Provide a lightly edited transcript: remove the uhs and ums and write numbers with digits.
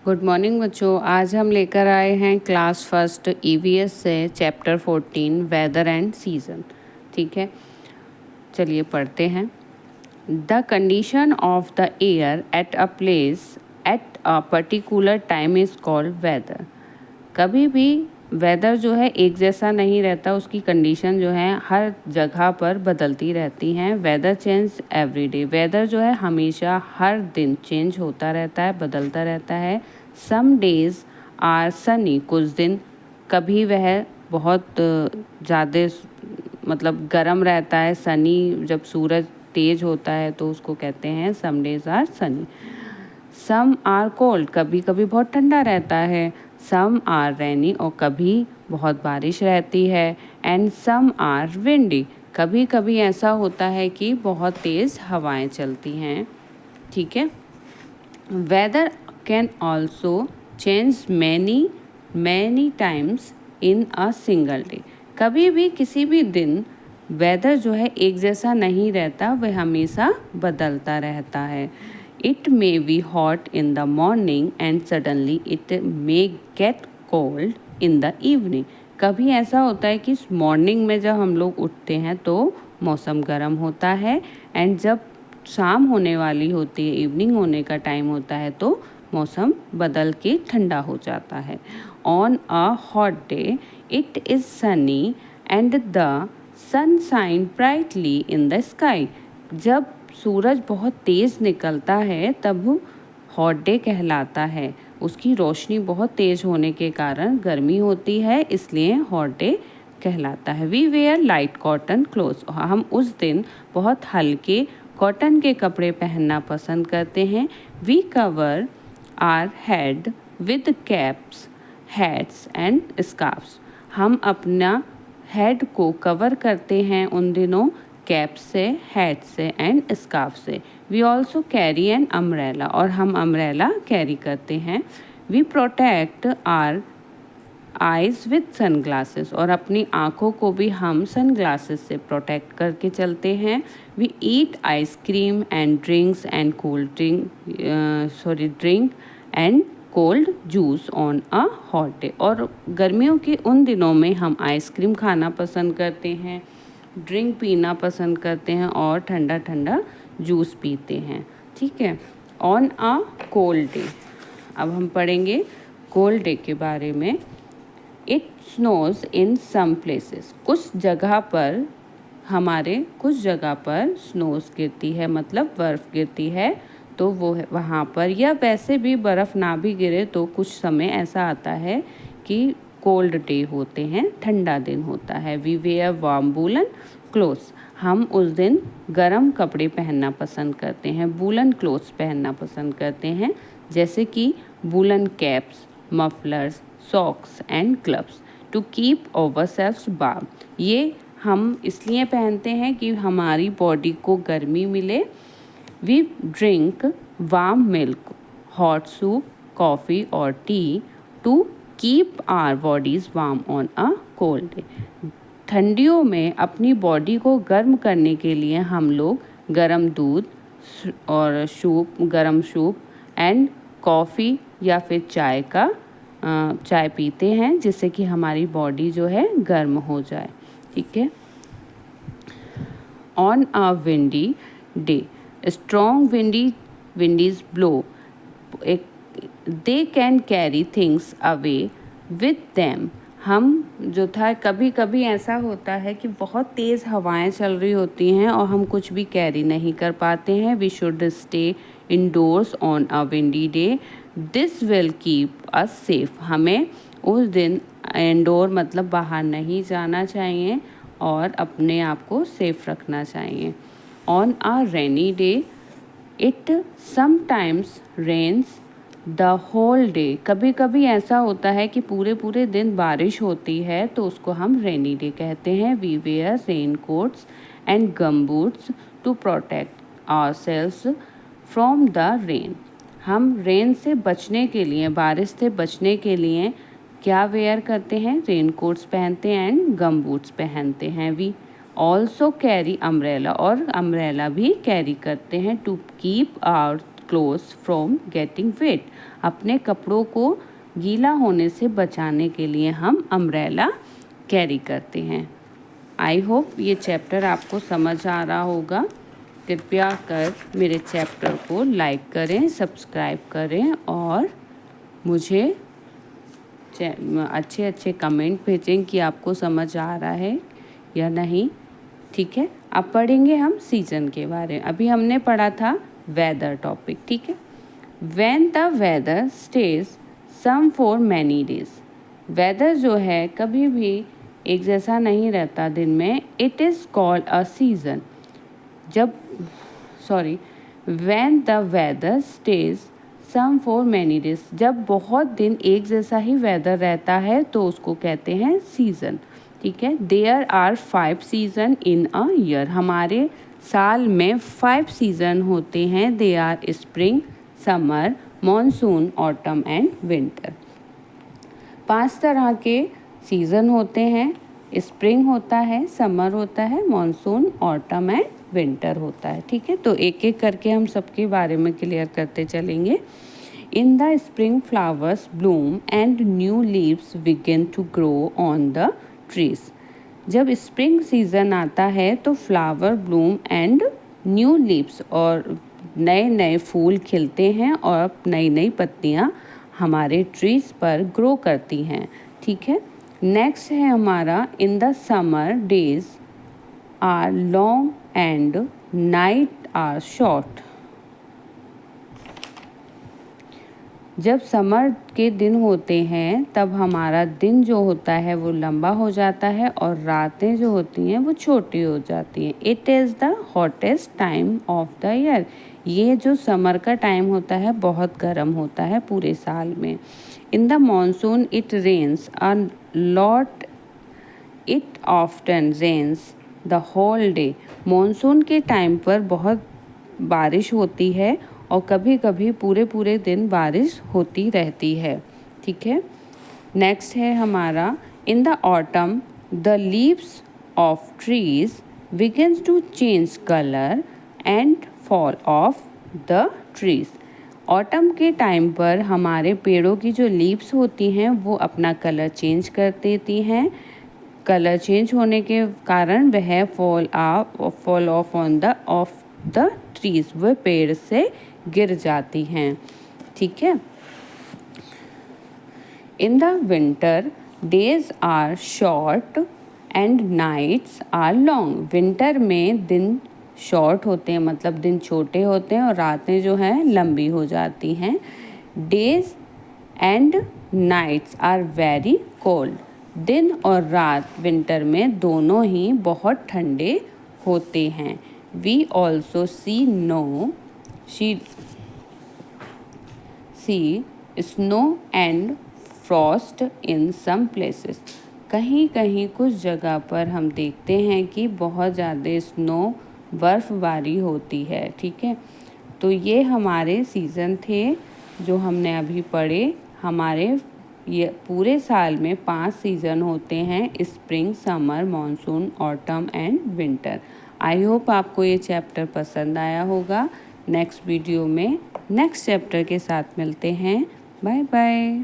Good morning बच्चों। आज हम लेकर आए हैं क्लास फर्स्ट ईवीएस से चैप्टर 14 वेदर एंड सीजन। ठीक है, चलिए पढ़ते हैं। The condition of the air at a place at a particular time is called weather. कभी भी वेदर जो है एक जैसा नहीं रहता, उसकी कंडीशन जो है हर जगह पर बदलती रहती हैं। Weather change every day, weather जो है हमेशा हर दिन चेंज होता रहता है, बदलता रहता है। सम डेज आर सनी, कुछ दिन कभी वह बहुत ज़्यादा मतलब गर्म रहता है। सनी जब सूरज तेज होता है तो उसको कहते हैं some days are sunny. Some are cold, कभी कभी बहुत ठंडा रहता है। सम आर रेनी, और कभी बहुत बारिश रहती है। एंड सम आर विंडी, कभी कभी ऐसा होता है कि बहुत तेज़ हवाएं चलती हैं। ठीक है। Weather can also change many times in a single day. कभी भी किसी भी दिन वेदर जो है एक जैसा नहीं रहता, वह हमेशा बदलता रहता है। It may be hot in the morning and suddenly it may gate cold in the evening. कभी ऐसा होता है कि मॉर्निंग में जब हम लोग उठते हैं तो मौसम गर्म होता है, एंड जब शाम होने वाली होती है, इवनिंग होने का टाइम होता है, तो मौसम बदल के ठंडा हो जाता है। On a hot day it is sunny and the sun shine brightly in the sky. जब सूरज बहुत तेज़ निकलता है तब हॉट डे कहलाता है। उसकी रोशनी बहुत तेज़ होने के कारण गर्मी होती है, इसलिए हॉट डे कहलाता है। We wear light cotton cloth, हम उस दिन बहुत हल्के कॉटन के कपड़े पहनना पसंद करते हैं। We cover our head with caps, hats and scarfs, हम अपना हेड को कवर करते हैं उन दिनों कैप से, हैट से एंड स्कार्फ से। We also carry an umbrella, और हम अम्ब्रेला कैरी करते हैं। We protect our eyes with sunglasses, और अपनी आँखों को भी हम सन ग्लासेस से प्रोटेक्ट करके चलते हैं। We eat ice cream and drinks and drink and cold juice on a hot day, और गर्मियों के उन दिनों में हम आइसक्रीम खाना पसंद करते हैं, ड्रिंक पीना पसंद करते हैं और ठंडा ठंडा जूस पीते हैं। ठीक है। ऑन अ कोल्ड डे, अब हम पढ़ेंगे कोल्ड डे के बारे में। It snows in some places, कुछ जगह पर स्नोज गिरती है, मतलब बर्फ़ गिरती है, तो वो वहाँ पर, या वैसे भी बर्फ़ ना भी गिरे तो कुछ समय ऐसा आता है कि कोल्ड डे होते हैं, ठंडा दिन होता है। We wear warm woollen clothes, हम उस दिन गर्म कपड़े पहनना पसंद करते हैं, वूलन क्लोथ्स पहनना पसंद करते हैं, जैसे कि woollen caps, mufflers, socks and gloves to keep ourselves warm. ये हम इसलिए पहनते हैं कि हमारी बॉडी को गर्मी मिले। We drink warm milk, hot soup, coffee और tea to keep our bodies warm on a cold day. ठंडियों में अपनी बॉडी को गर्म करने के लिए हम लोग गर्म दूध और गर्म सूप एंड कॉफ़ी या फिर चाय पीते हैं, जिससे कि हमारी बॉडी जो है गर्म हो जाए। ठीक है। On a windy day, strong Windies blow, they can carry things away with them. हम जो था, कभी कभी ऐसा होता है कि बहुत तेज़ हवाएं चल रही होती हैं और हम कुछ भी कैरी नहीं कर पाते हैं। We should stay indoors on a windy day, this will keep us safe. हमें उस दिन इंडोर मतलब बाहर नहीं जाना चाहिए और अपने आप को सेफ रखना चाहिए। On a rainy day it sometimes rains the whole day, कभी कभी ऐसा होता है कि पूरे दिन बारिश होती है, तो उसको हम रेनी डे कहते हैं। We wear raincoats and gum boots to protect ourselves from the rain. हम रेन से बचने के लिए, बारिश से बचने के लिए क्या वेयर करते हैं? रेन कोट्स पहनते हैं एंड गम बूट्स पहनते हैं। वी ऑल्सो कैरी अम्ब्रेला, और अम्ब्रेला भी कैरी करते हैं to keep our clothes from getting wet. अपने कपड़ों को गीला होने से बचाने के लिए हम अम्ब्रेला कैरी करते हैं। आई होप ये चैप्टर आपको समझ आ रहा होगा। कृपया कर मेरे चैप्टर को लाइक करें, सब्सक्राइब करें और मुझे अच्छे अच्छे कमेंट भेजें कि आपको समझ आ रहा है या नहीं। ठीक है, अब पढ़ेंगे हम सीज़न के बारे में। अभी हमने पढ़ा था वेदर टॉपिक। ठीक है, when the weather stays same for many days. Weather जो है कभी भी एक जैसा नहीं रहता दिन में, it is called a season. When the weather stays same for many days, जब बहुत दिन एक जैसा ही वेदर रहता है तो उसको कहते हैं सीज़न। ठीक है, there are 5 season in a year. हमारे साल में 5 सीज़न होते हैं। They are spring, summer, monsoon, autumn and winter. 5 तरह के सीज़न होते हैं। स्प्रिंग होता है, समर होता है, मॉनसून, ऑटम एंड विंटर होता है। ठीक है, तो एक एक करके हम सबके बारे में क्लियर करते चलेंगे। In the spring flowers bloom and new leaves begin to grow on the trees. जब स्प्रिंग सीज़न आता है तो flower bloom and new leaves, और नए नए फूल खिलते हैं और नई नई पत्तियाँ हमारे ट्रीज पर ग्रो करती हैं। ठीक है, नेक्स्ट है हमारा in the summer days are long and night are short. जब समर के दिन होते हैं तब हमारा दिन जो होता है वो लंबा हो जाता है और रातें जो होती हैं वो छोटी हो जाती हैं। It is the hottest time of the year. ये जो समर का टाइम होता है बहुत गर्म होता है पूरे साल में। In the monsoon it rains a lot, it often rains the whole day. Monsoon के टाइम पर बहुत बारिश होती है और कभी कभी पूरे पूरे दिन बारिश होती रहती है। ठीक है, नेक्स्ट है हमारा in the autumn the leaves of trees begins to change colour and fall off the trees. Autumn के टाइम पर हमारे पेड़ों की जो लीव्स होती हैं वो अपना कलर चेंज कर देती हैं। कलर चेंज होने के कारण वह fall off on the off the trees, वह पेड़ से गिर जाती हैं। ठीक है, in the winter days are short and nights are long. Winter में दिन शॉर्ट होते हैं, मतलब दिन छोटे होते हैं और रातें जो हैं लंबी हो जाती हैं। Days and nights are very cold. दिन और रात विंटर में दोनों ही बहुत ठंडे होते हैं। We also see snow and frost in some places. कहीं कहीं कुछ जगह पर हम देखते हैं कि बहुत ज़्यादा स्नो, बर्फ़बारी होती है। ठीक है, तो ये हमारे सीज़न थे जो हमने अभी पढ़े। हमारे ये पूरे साल में 5 सीज़न होते हैं, spring, summer, monsoon, autumn and winter. I hope आपको ये चैप्टर पसंद आया होगा। नेक्स्ट वीडियो में नेक्स्ट चैप्टर के साथ मिलते हैं। Bye bye.